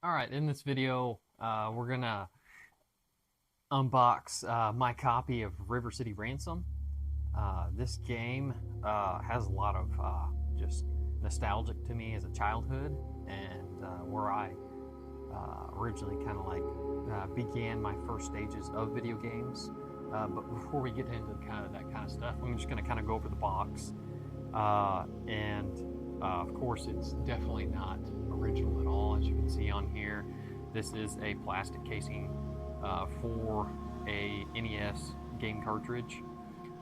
Alright, in this video, we're gonna unbox my copy of River City Ransom. This game has a lot of just nostalgic to me as a childhood, and where I originally kind of began my first stages of video games. But before we get into that kind of stuff, I'm just gonna kind of go over the box. Of course, it's definitely not original at all, as you can see on here. This is a plastic casing for a NES game cartridge,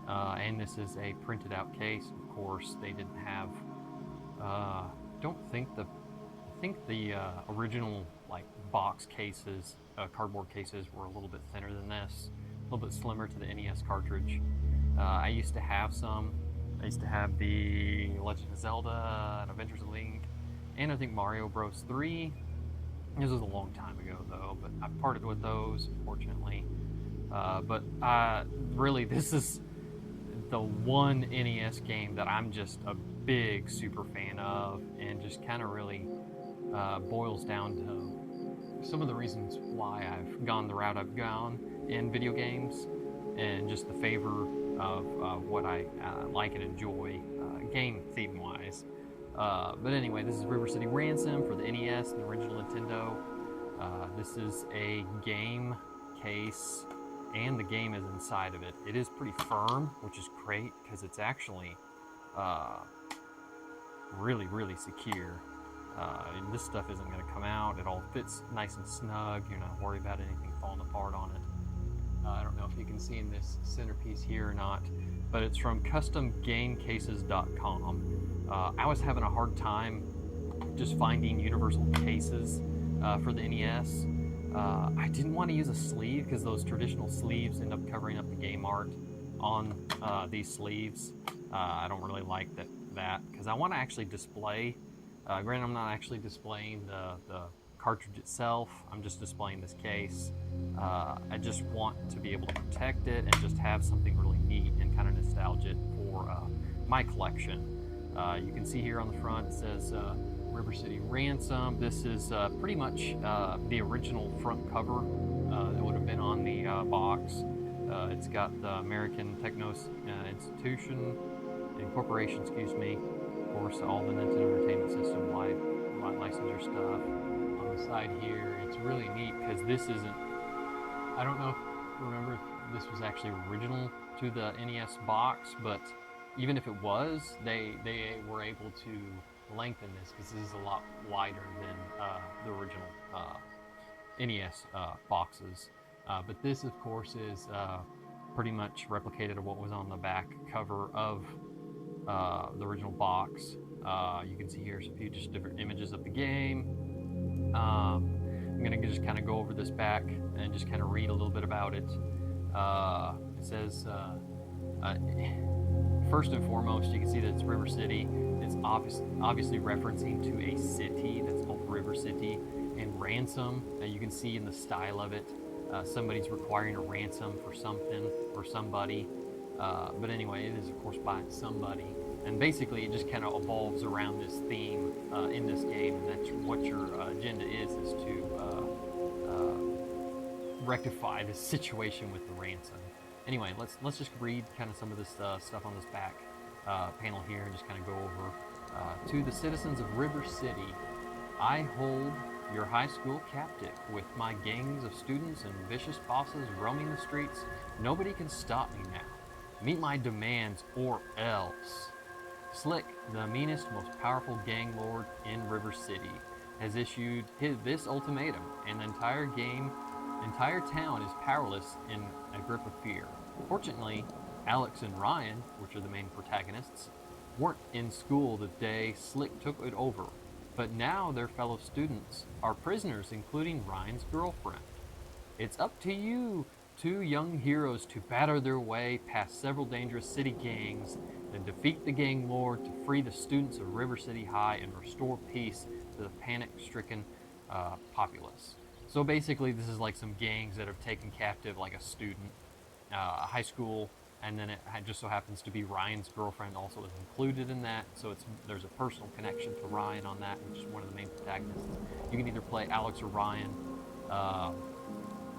and this is a printed out case. Of course, they didn't have. Don't think the. I think the original box cases, cardboard cases, were a little bit thinner than this, a little bit slimmer to the NES cartridge. I used to have some. I used to have the Legend of Zelda and Adventures of Link, and I think Mario Bros. 3. This was a long time ago, though, but I parted with those, unfortunately. Really, this is the one NES game that I'm just a big super fan of, and just kind of really boils down to some of the reasons why I've gone the route I've gone in video games, and just the favor of what I like and enjoy game theme wise. But anyway, this is River City Ransom for the NES and the original Nintendo. This is a game case, and the game is inside of it. It is pretty firm, which is great because it's actually really, really secure. And this stuff isn't going to come out. It all fits nice and snug. You're not worried about anything falling apart on it. I don't know if you can see in this centerpiece here or not, but it's from customgamecases.com. I was having a hard time just finding universal cases for the NES. I didn't want to use a sleeve because those traditional sleeves end up covering up the game art on these sleeves. I don't really like that because I want to actually display. Granted, I'm not actually displaying the cartridge itself. I'm just displaying this case. I just want to be able to protect it and just have something really neat and kind of nostalgic for my collection. You can see here on the front it says River City Ransom. This is pretty much the original front cover that would have been on the box. It's got the American Techno Institution Incorporation, excuse me. Of course, all the Nintendo Entertainment System live licensure stuff. On the side here, it's really neat because this isn't. I don't know if remember if this was actually original to the NES box, but even if it was, they were able to lengthen this because this is a lot wider than the original NES boxes. But this, of course, is pretty much replicated of what was on the back cover of the original box. You can see here a few just different images of the game. I'm going to just kind of go over this back and just kind of read a little bit about it. It says, first and foremost, you can see that it's River City. It's obviously referencing to a city that's called River City. And ransom, you can see in the style of it, somebody's requiring a ransom for something or somebody. But anyway, it is, of course, by somebody. And basically, it just kind of evolves around this theme in this game, and that's what your agenda is to rectify this situation with the ransom. Anyway, let's just read kind of some of this stuff on this back panel here, and just kind of go over to the citizens of River City. I hold your high school captive with my gangs of students and vicious bosses roaming the streets. Nobody can stop me now. Meet my demands or else. Slick, the meanest, most powerful gang lord in River City, has issued this ultimatum, and the entire town is powerless in a grip of fear. Fortunately, Alex and Ryan, which are the main protagonists, weren't in school the day Slick took it over, but now their fellow students are prisoners, including Ryan's girlfriend. It's up to you, two young heroes, to batter their way past several dangerous city gangs and defeat the gang lord to free the students of River City High and restore peace to the panic-stricken populace. So basically, this is like some gangs that have taken captive like a student, a high school and then it just so happens to be Ryan's girlfriend also is included in that. So there's a personal connection to Ryan on that, which is one of the main protagonists. You can either play Alex or Ryan. Uh,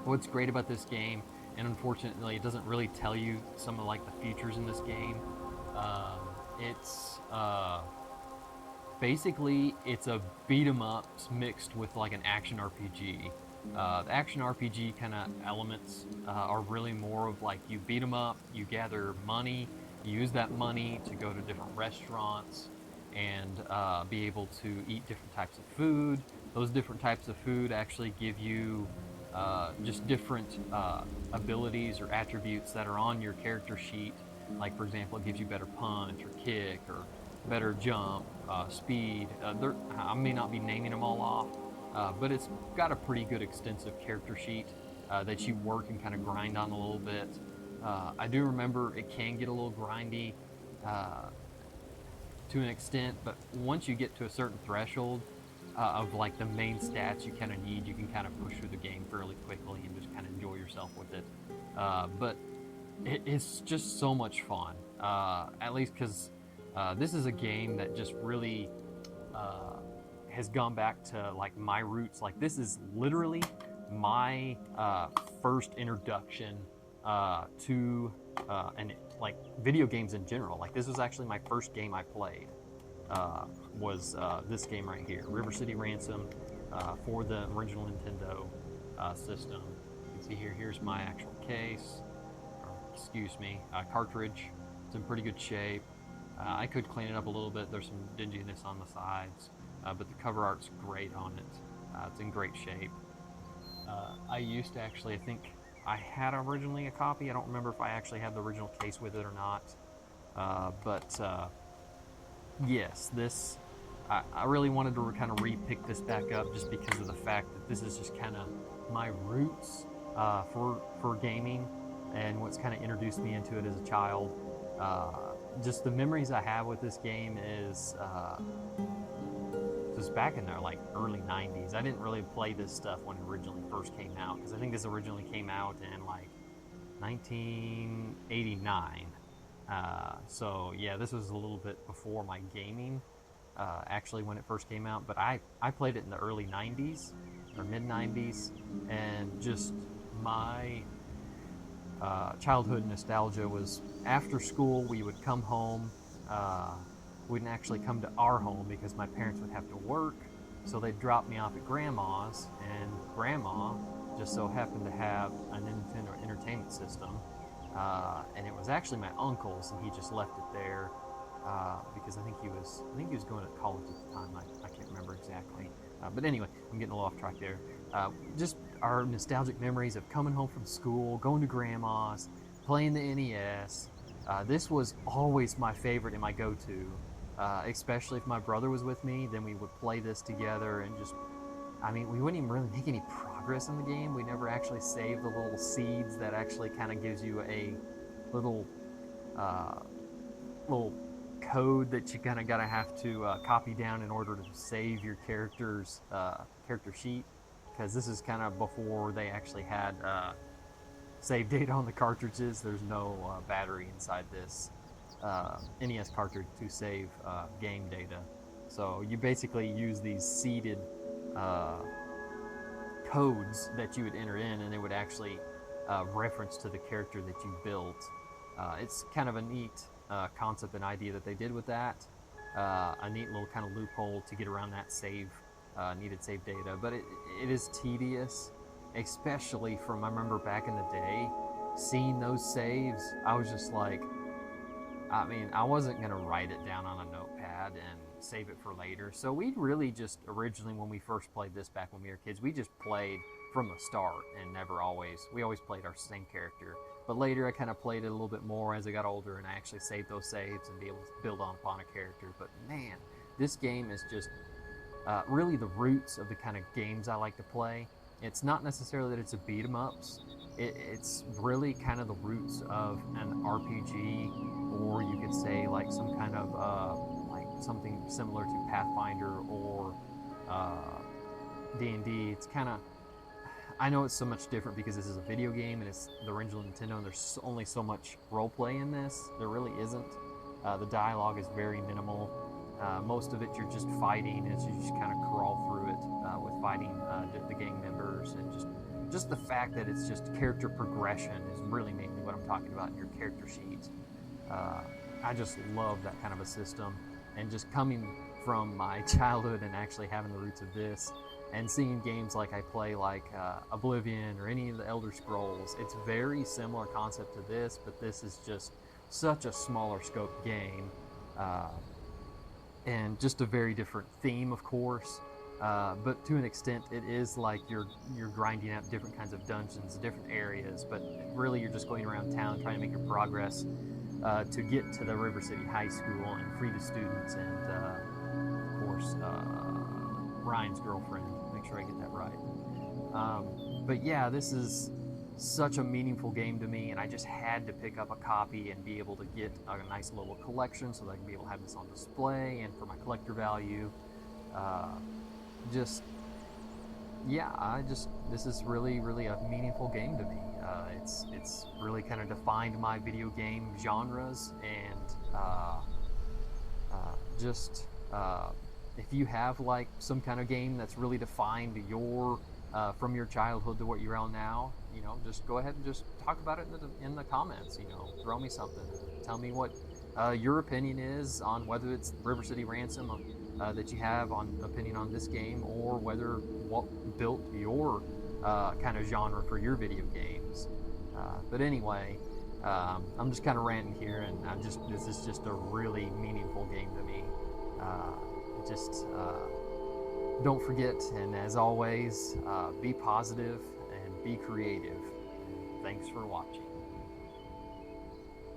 what's great about this game, and unfortunately, it doesn't really tell you some of like the features in this game. It's basically it's a beat 'em ups mixed with like an action RPG. The action RPG kind of elements are really more of like you beat 'em up, you gather money, you use that money to go to different restaurants and be able to eat different types of food. Those different types of food actually give you just different abilities or attributes that are on your character sheet. Like, for example, it gives you better punch or kick or better jump, speed. I may not be naming them all off, but it's got a pretty good extensive character sheet that you work and kind of grind on a little bit. I do remember it can get a little grindy to an extent, but once you get to a certain threshold of like the main stats you kind of need, you can kind of push through the game fairly quickly and just kind of enjoy yourself with it. But it's just so much fun, at least because this is a game that just really has gone back to like my roots. Like, this is literally my first introduction to and like video games in general. Like, this was actually my first game I played. Was this game right here, River City Ransom, for the original Nintendo system. You can see here's my actual case, or excuse me, cartridge. It's in pretty good shape. I could clean it up a little bit. There's some dinginess on the sides, but the cover art's great on it. It's in great shape. I used to actually, I think I had originally a copy. I don't remember if I actually had the original case with it or not. But yes, this, I really wanted to kind of re-pick this back up just because of the fact that this is just kind of my roots for gaming, and what's kind of introduced me into it as a child. Just the memories I have with this game is just back in the like early 90s. I didn't really play this stuff when it originally first came out, because I think this originally came out in like 1989. So yeah, this was a little bit before my gaming, actually, when it first came out. But I played it in the early 90s or mid 90s, and just my childhood nostalgia was after school we would come home. We didn't actually come to our home because my parents would have to work, so they'd drop me off at grandma's, and grandma just so happened to have a Nintendo Entertainment System. And it was actually my uncle's, and he just left it there because I think he was going to college at the time. I can't remember exactly. But anyway, I'm getting a little off track there. Just our nostalgic memories of coming home from school, going to grandma's, playing the NES. This was always my favorite and my go-to, especially if my brother was with me. Then we would play this together, and just, I mean, we wouldn't even really make any progress in the game. We never actually saved the little seeds that actually kind of gives you a little little code that you kind of gotta have to copy down in order to save your character's character sheet, because this is kind of before they actually had save data on the cartridges. There's no battery inside this NES cartridge to save game data. So you basically use these seeded codes that you would enter in, and it would actually reference to the character that you built. It's kind of a neat concept and idea that they did with that. A neat little kind of loophole to get around that needed save data. But it is tedious, especially from, I remember back in the day, seeing those saves. I was just like, I mean, I wasn't going to write it down on a notepad and save it for later. So we really just, originally when we first played this back when we were kids, we just played from the start and we always played our same character. But later I kind of played it a little bit more as I got older, and I actually saved those saves and be able to build upon a character. But man, this game is just really the roots of the kind of games I like to play. It's not necessarily that it's a beat 'em ups. It's really kind of the roots of an RPG, or you could say like some kind of like something similar to Pathfinder or D&D. It's kind of, I know it's so much different because this is a video game and it's the original Nintendo, and there's only so much role play in this. There really isn't. The dialogue is very minimal. Most of it you're just fighting as you just kind of crawl through it with fighting the gang members, and just the fact that it's just character progression is really mainly what I'm talking about in your character sheet. I just love that kind of a system, and just coming from my childhood and actually having the roots of this, and seeing games like I play, like Oblivion or any of the Elder Scrolls, it's very similar concept to this, but this is just such a smaller scope game, uh, and just a very different theme, of course. But to an extent, it is like you're grinding out different kinds of dungeons, different areas. But really, you're just going around town trying to make your progress to get to the River City High School and free the students, and of course Ryan's girlfriend. Make sure I get that right. But yeah, this is such a meaningful game to me, and I just had to pick up a copy and be able to get a nice little collection so that I can be able to have this on display and for my collector value. Uh, just yeah, this is really a meaningful game to me. It's really kind of defined my video game genres, and just if you have like some kind of game that's really defined your from your childhood to what you're on now, just go ahead and just talk about it in the comments. Throw me something. Tell me what your opinion is on whether it's River City Ransom that you have on opinion on this game, or whether what built your kind of genre for your video games. But anyway, I'm just kind of ranting here, and this is just a really meaningful game to me. Just don't forget, and as always, be positive and be creative. And thanks for watching.